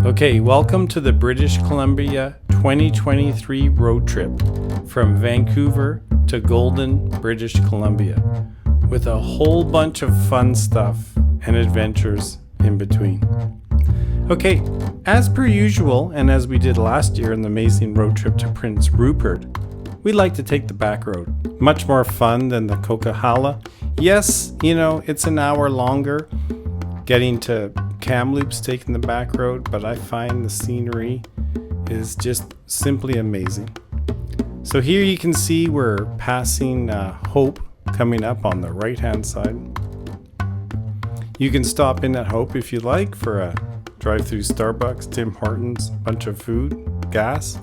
Okay, welcome to the British Columbia 2023 road trip from Vancouver to Golden, British Columbia, with a whole bunch of fun stuff and adventures in between. Okay, as per usual, and as we did last year in the amazing road trip to Prince Rupert, we like to take the back road. Much more fun than the Coquihalla. Yes, it's an hour longer getting to Kamloops taking the back road, but I find the scenery is just simply amazing. So here you can see we're passing Hope coming up on the right hand side. You can stop in at Hope if you like for a drive through Starbucks, Tim Hortons, bunch of food, gas.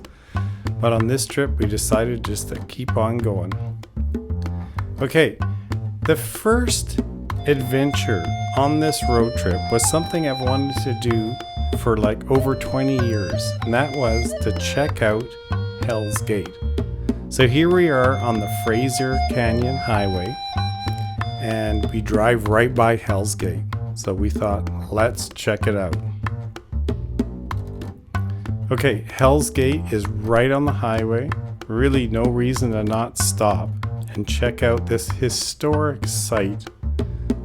But on this trip we decided just to keep on going. Okay, the first adventure on this road trip was something I've wanted to do for like over 20 years, and that was to check out Hell's Gate. So here we are on the Fraser Canyon Highway, and we drive right by Hell's Gate. So we thought, let's check it out. Okay, Hell's Gate is right on the highway. Really no reason to not stop and check out this historic site.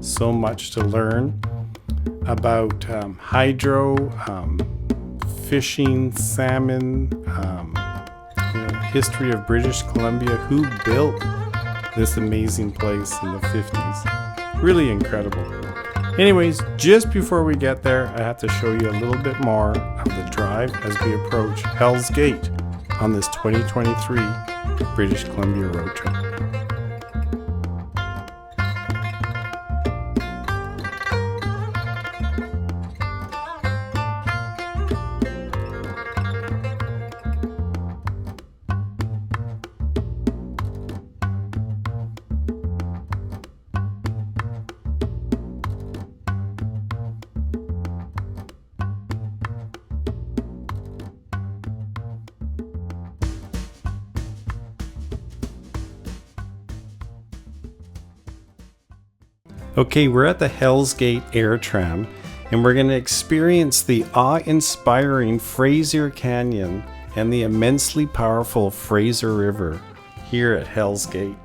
So much to learn about hydro, fishing, salmon, history of British Columbia, who built this amazing place in the 50s. Really incredible. Anyways, just before we get there, I have to show you a little bit more of the drive as we approach Hell's Gate on this 2023 British Columbia road trip. Okay, we're at the Hell's Gate Air Tram, and we're going to experience the awe-inspiring Fraser Canyon and the immensely powerful Fraser River here at Hell's Gate.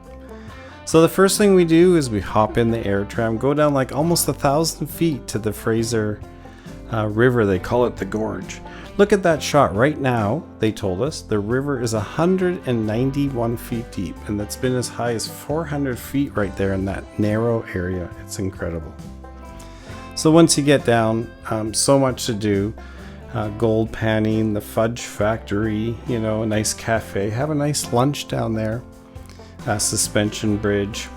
So the first thing we do is we hop in the air tram, go down like almost 1,000 feet to the Fraser River. They call it the Gorge. Look at that shot right now. They told us the river is 191 feet deep, and that's been as high as 400 feet right there in that narrow area. It's incredible. So once you get down, so much to do. Gold panning, the fudge factory, a nice cafe. Have a nice lunch down there. Suspension bridge.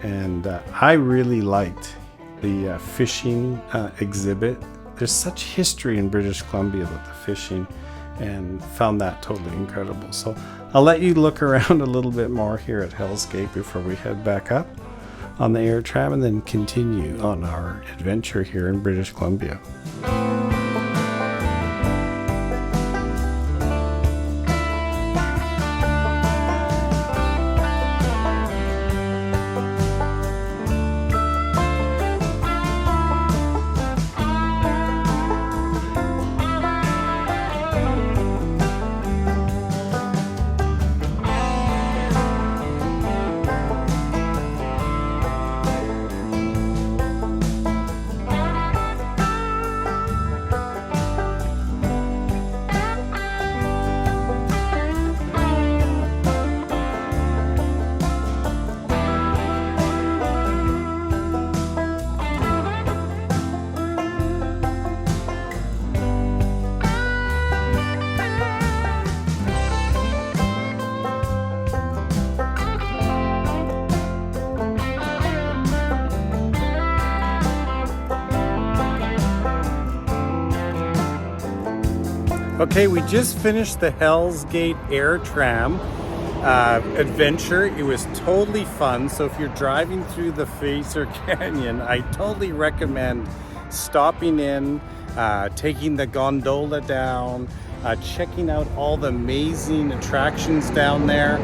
And I really liked the fishing exhibit. There's such history in British Columbia with the fishing, and found that totally incredible. So I'll let you look around a little bit more here at Hell's Gate before we head back up on the air tram and then continue on our adventure here in British Columbia. Okay, we just finished the Hell's Gate Air Tram adventure. It was totally fun. So if you're driving through the Fraser Canyon, I totally recommend stopping in, taking the gondola down, checking out all the amazing attractions down there.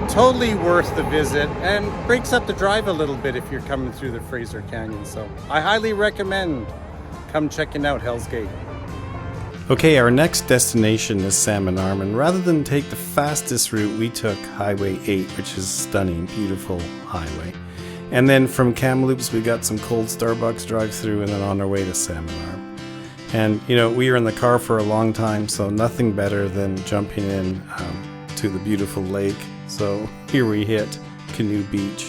Totally worth the visit, and breaks up the drive a little bit if you're coming through the Fraser Canyon. So I highly recommend come checking out Hell's Gate. Okay, our next destination is Salmon Arm, and rather than take the fastest route, we took Highway 8, which is a stunning, beautiful highway. And then from Kamloops, we got some cold Starbucks drive-through, and then on our way to Salmon Arm. And, you know, we were in the car for a long time, so nothing better than jumping in to the beautiful lake. So here we hit Canoe Beach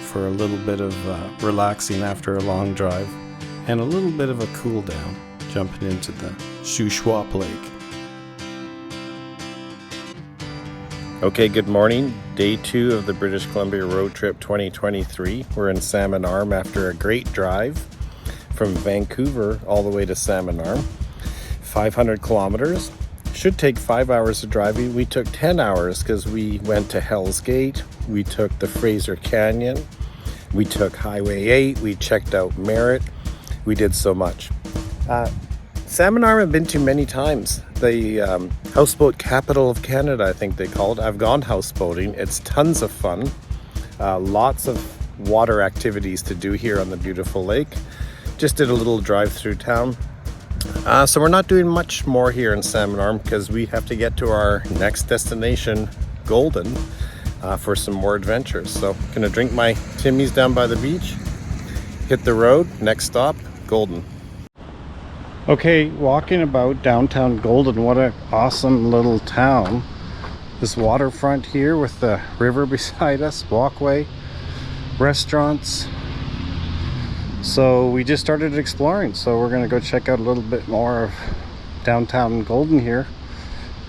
for a little bit of relaxing after a long drive, and a little bit of a cool down, jumping into the Shuswap Lake. Okay, good morning. Day 2 of the British Columbia Road Trip 2023. We're in Salmon Arm after a great drive from Vancouver all the way to Salmon Arm. 500 kilometers. Should take 5 hours of driving. We took 10 hours because we went to Hell's Gate. We took the Fraser Canyon. We took Highway 8. We checked out Merritt. We did so much. Salmon Arm I've been to many times. The houseboat capital of Canada, I think they call it. I've gone houseboating. It's tons of fun. Lots of water activities to do here on the beautiful lake. Just did a little drive through town. So we're not doing much more here in Salmon Arm because we have to get to our next destination, Golden, for some more adventures. So gonna drink my Timmy's down by the beach, hit the road, next stop, Golden. Okay, walking about downtown Golden. What an awesome little town. This waterfront here with the river beside us, walkway, restaurants. So we just started exploring, so we're going to go check out a little bit more of downtown Golden here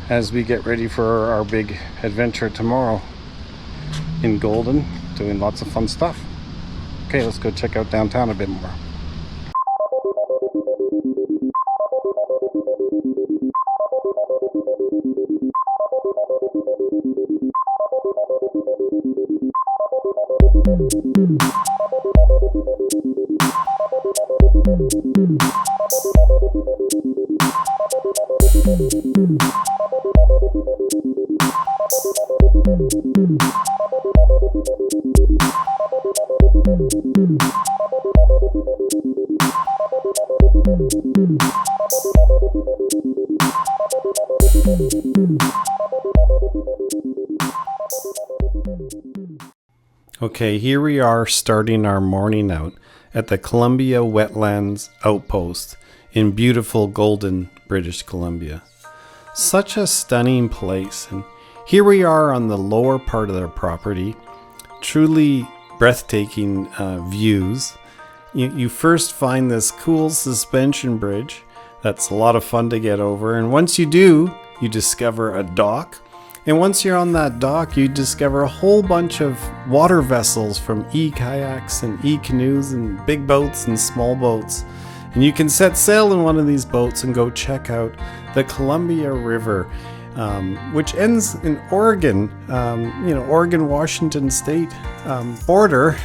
as we get ready for our big adventure tomorrow in Golden, doing lots of fun stuff. Okay, let's go check out downtown a bit more. Okay, here we are starting our morning out at the Columbia Wetlands Outpost in beautiful Golden, British Columbia. Such a stunning place, and here we are on the lower part of their property. Truly breathtaking views. You first find this cool suspension bridge that's a lot of fun to get over, and once you do, you discover a dock. And once you're on that dock, you discover a whole bunch of water vessels, from e-kayaks and e-canoes and big boats and small boats. And you can set sail in one of these boats and go check out the Columbia River, which ends in Oregon, Oregon-Washington state border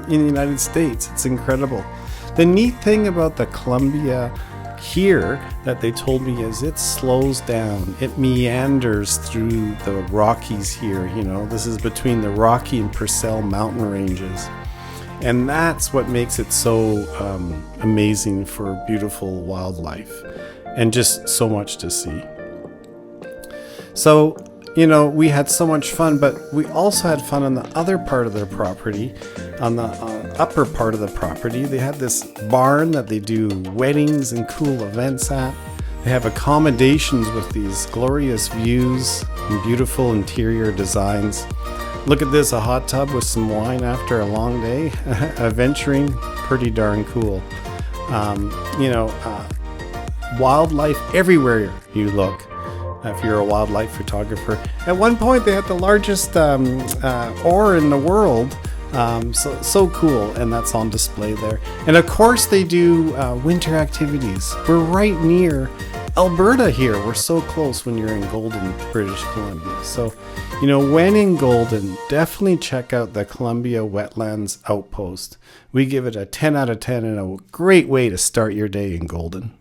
in the United States. It's incredible. The neat thing about the Columbia here that they told me is it slows down. It meanders through the Rockies here. You know, this is between the Rocky and Purcell mountain ranges. And that's what makes it so amazing for beautiful wildlife and just so much to see. So, you know, we had so much fun, but we also had fun on the other part of their property, on the upper part of the property. They had this barn that they do weddings and cool events at. They have accommodations with these glorious views and beautiful interior designs. Look at this, a hot tub with some wine after a long day. Adventuring, pretty darn cool. Wildlife everywhere you look. If you're a wildlife photographer. At one point they had the largest oar in the world. So cool, and that's on display there. And of course they do winter activities. We're right near Alberta here. We're so close when you're in Golden, British Columbia. So, you know, when in Golden, definitely check out the Columbia Wetlands Outpost. We give it a 10 out of 10 and a great way to start your day in Golden.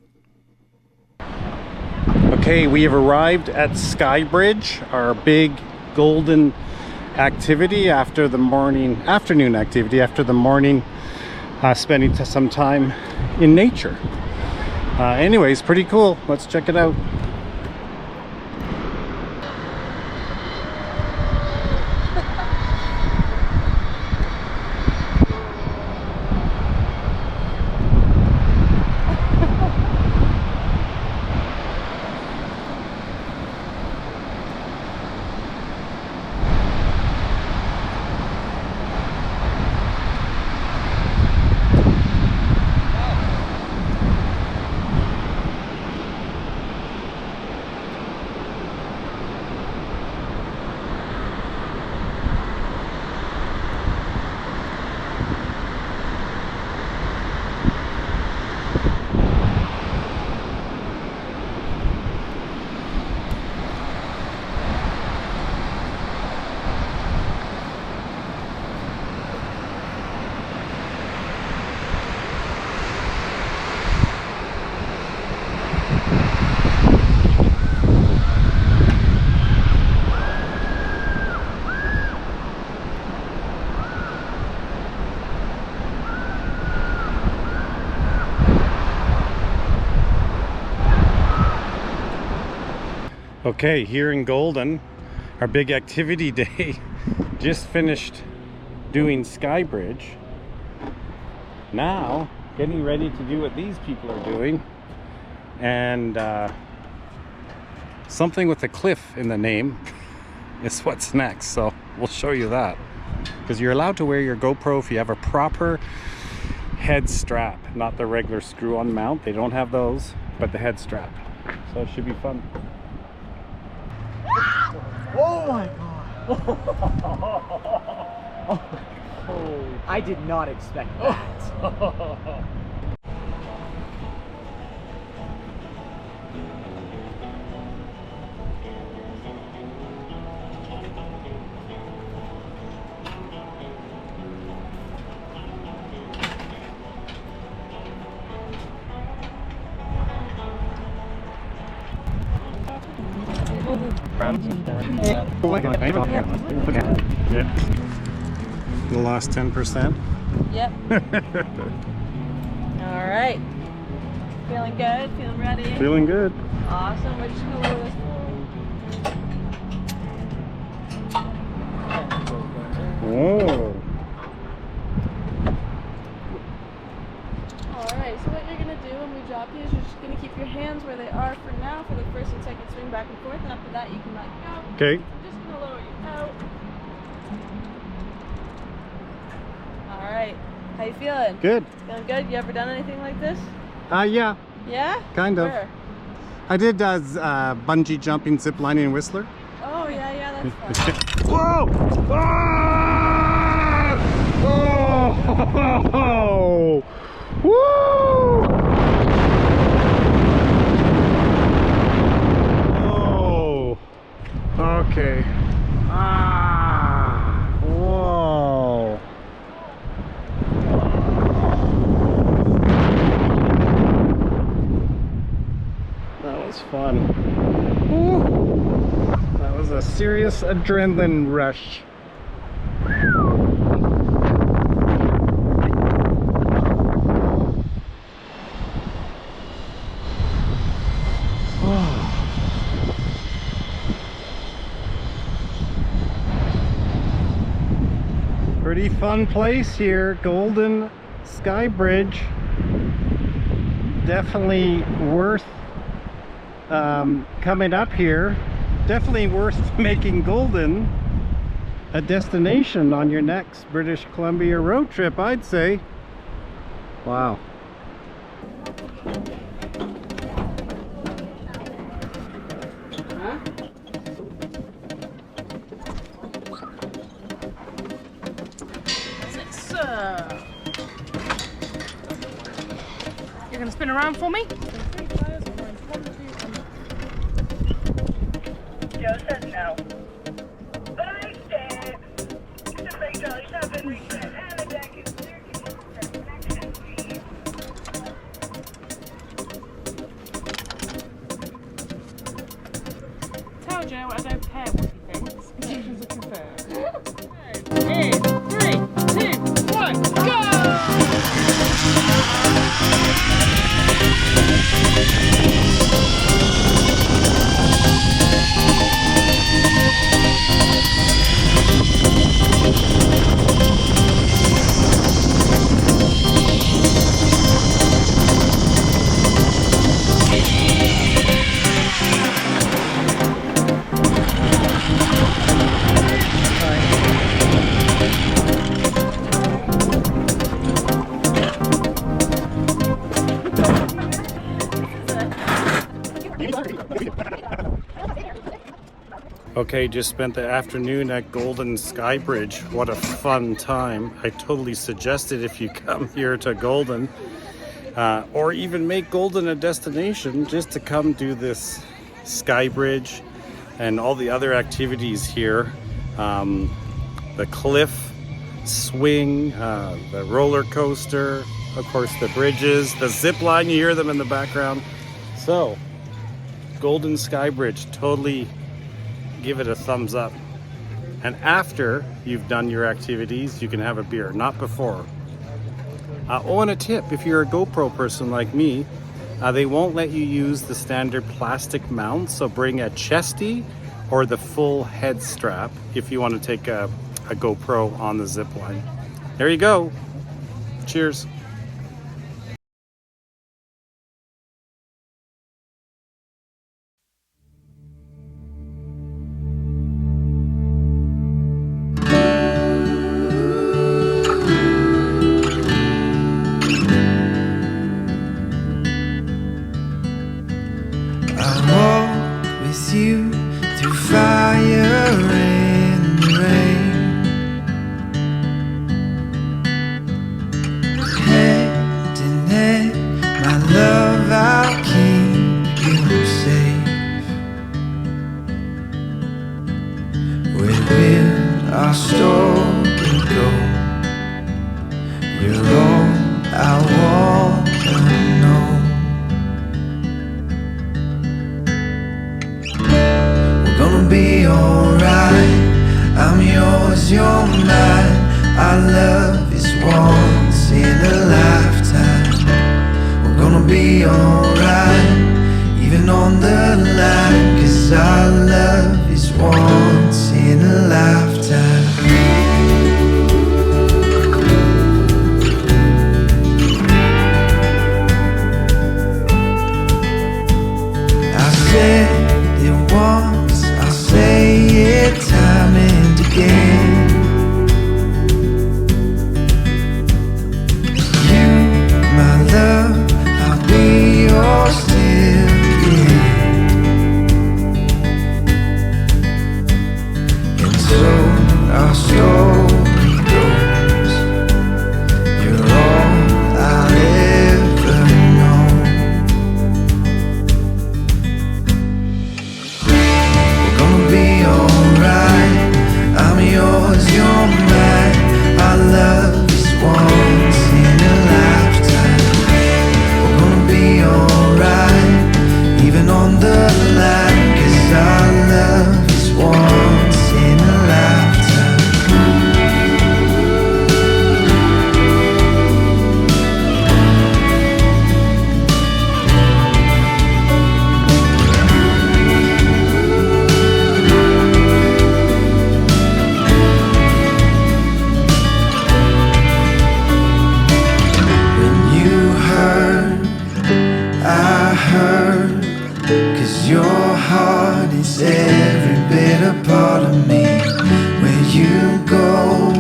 Okay, we have arrived at Skybridge, our big Golden activity after the afternoon activity after the morning, spending some time in nature. Anyways, pretty cool. Let's check it out. Okay, here in Golden, our big activity day. Just finished doing Skybridge. Now, getting ready to do what these people are doing. And something with a cliff in the name is what's next. So we'll show you that. Because you're allowed to wear your GoPro if you have a proper head strap. Not the regular screw-on mount. They don't have those, but the head strap. So it should be fun. Oh my god! Oh, I did not expect that. The last 10%. Yep. All right. Feeling good? Feeling ready? Feeling good. Awesome. We're just gonna lower this Oh. All right. So what you're gonna do when we drop you is you're just gonna keep your hands where they are for now for the first and second swing back and forth, and after that you can let go. Okay. I'm just gonna lower you out. All right. How you feeling? Good. Feeling good? You ever done anything like this? Yeah, Yeah? kind of. Where? I did bungee jumping, zip lining in Whistler. Oh yeah, that's fun. Whoa! Ah! Oh! Woo! Oh! Okay. Ah! Whoa! That was fun. Woo! That was a serious adrenaline rush. Pretty fun place here, Golden Skybridge. Definitely worth coming up here. Definitely worth making Golden a destination on your next British Columbia road trip, I'd say. Wow. You're gonna spin around for me? Joe says no. But I said, the freight trolleys have been reset and the deck is clear to use for connection fees. Tell Joe I don't care what he thinks. Connections are preferred. In 3, 2, 1, go! Okay, just spent the afternoon at Golden Skybridge. What a fun time. I totally suggest it if you come here to Golden, or even make Golden a destination, just to come do this Skybridge and all the other activities here. The cliff swing, the roller coaster, of course the bridges, the zip line, you hear them in the background. So, Golden Skybridge, totally give it a thumbs up. And after you've done your activities, you can have a beer, not before. And a tip, if you're a GoPro person like me, they won't let you use the standard plastic mount, so bring a chesty or the full head strap if you want to take a GoPro on the zip line. There you go. Cheers. You through fire and rain, hand in hand, my love, I'll keep you safe. Where will our story go? You're all I wanna know. Gonna be alright. I'm yours, you're mine. Our love is once in a lifetime. We're gonna be alright, even on the line, 'cause our love is once in a lifetime. I said it once, I'll say it time and again. You, my love, I'll be yours till the end. And so our story goes. You're all I'll ever know. We're gonna be alright. I'm yours, you're mine. Our love is once in a lifetime. We're gonna be alright, even on the line, 'cause our love is once in a lifetime. When you heard, I heard, 'cause your heart is every bit a part of me. Where you go,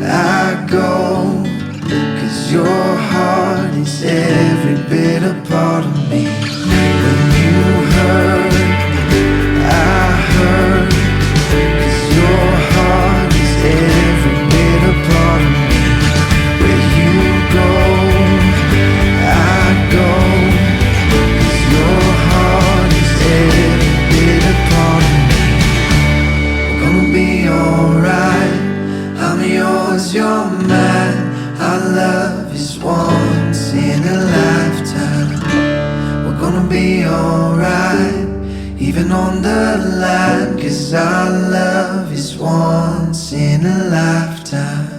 I go, 'cause your heart is every bit a part of me. When you heard, I heard, 'cause your heart is every bit a part of me. Where you go, I go, 'cause your heart is every bit a part of me. We're gonna be alright. I'm yours, you're mine. Our love is once in a lifetime. We're gonna be alright, even on the line, 'cause our love is once in a lifetime.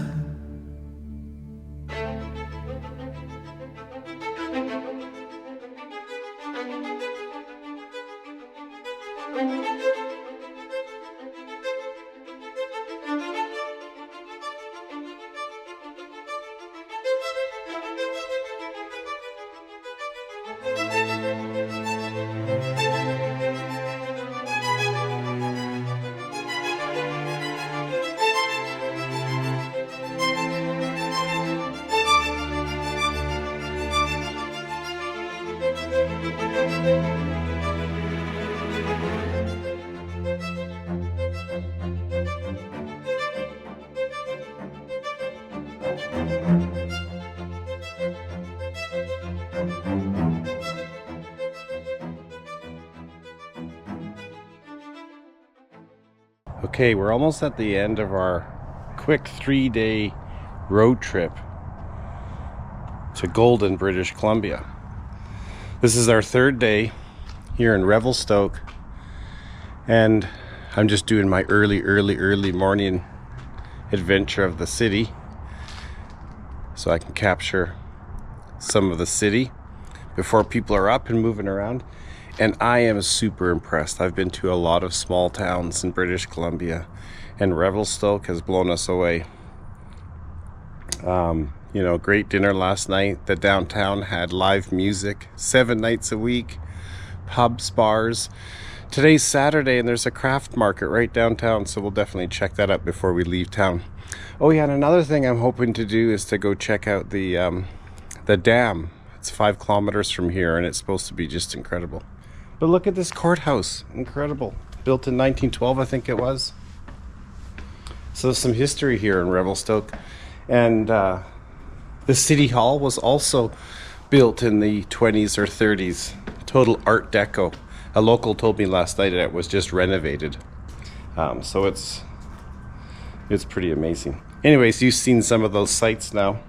Okay, we're almost at the end of our quick 3-day road trip to Golden, British Columbia. This is our third day here in Revelstoke, and I'm just doing my early morning adventure of the city so I can capture some of the city before people are up and moving around. And I am super impressed. I've been to a lot of small towns in British Columbia, and Revelstoke has blown us away. You know, great dinner last night. The downtown had live music 7 nights a week, pubs, bars. Today's Saturday and there's a craft market right downtown, so we'll definitely check that out before we leave town. Oh yeah, and another thing I'm hoping to do is to go check out the dam. It's 5 kilometers from here and it's supposed to be just incredible. But look at this courthouse, incredible. Built in 1912, I think it was. So there's some history here in Revelstoke. And the city hall was also built in the 20s or 30s. Total Art Deco. A local told me last night that it was just renovated. So it's pretty amazing. Anyways, you've seen some of those sites now.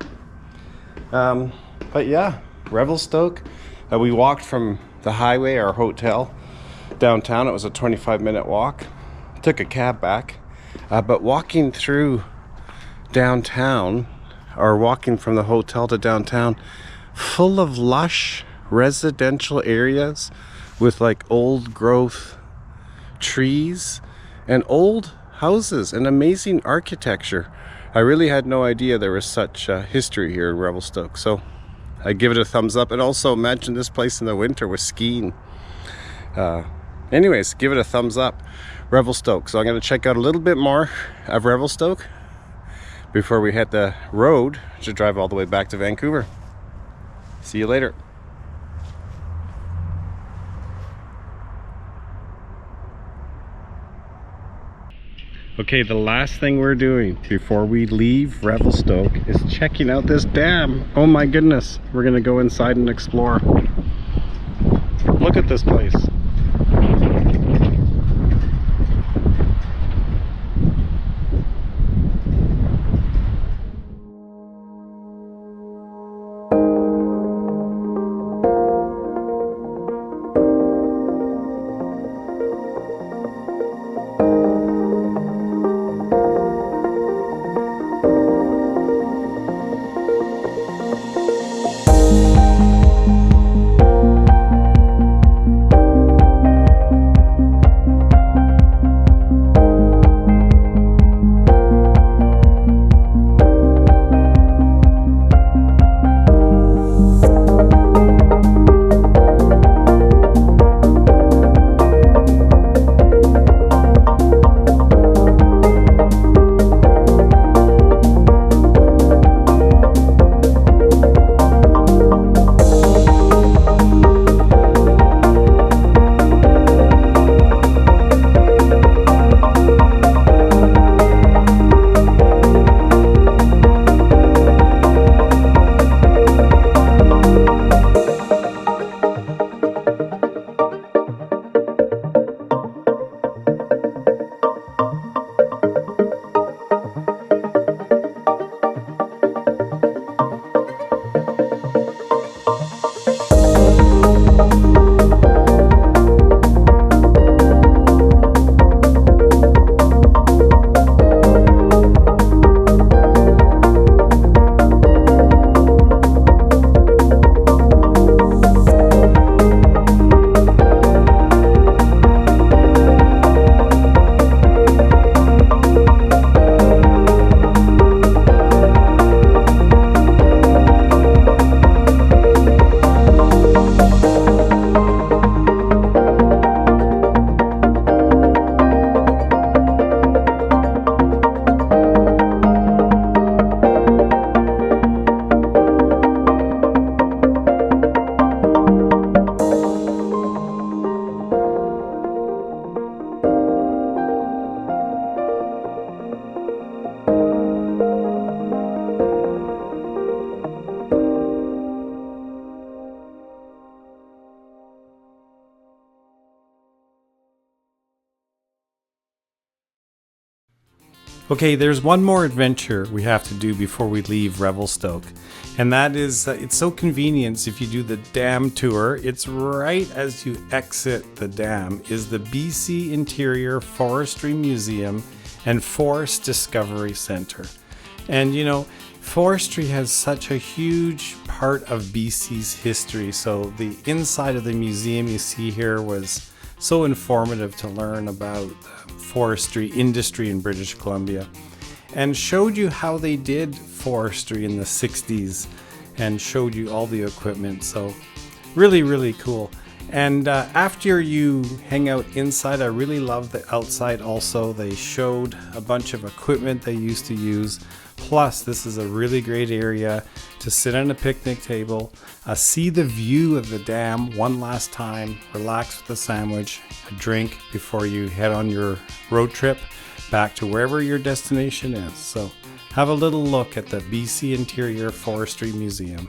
But yeah, Revelstoke. We walked from the highway, our hotel, downtown. It was a 25-minute walk. Took a cab back. But walking through downtown, or walking from the hotel to downtown, full of lush residential areas with like old growth trees and old houses and amazing architecture. I really had no idea there was such history here in Revelstoke. So I give it a thumbs up. And also imagine this place in the winter with skiing. Anyways, give it a thumbs up. Revelstoke. So I'm going to check out a little bit more of Revelstoke before we hit the road to drive all the way back to Vancouver. See you later. Okay, the last thing we're doing before we leave Revelstoke is checking out this dam. Oh my goodness, we're gonna go inside and explore. Look at this place. Okay, there's one more adventure we have to do before we leave Revelstoke, and that is it's so convenient. If you do the dam tour, it's right as you exit the dam is the BC Interior Forestry Museum and Forest Discovery Center. And you know, forestry has such a huge part of BC's history, so the inside of the museum you see here was so informative to learn about forestry industry in British Columbia, and showed you how they did forestry in the 60s and showed you all the equipment. So really cool. And after you hang out inside, I really love the outside also. They showed a bunch of equipment they used to use. Plus, this is a really great area to sit on a picnic table, see the view of the dam one last time, relax with a sandwich, a drink before you head on your road trip back to wherever your destination is. So have a little look at the BC Interior Forestry Museum.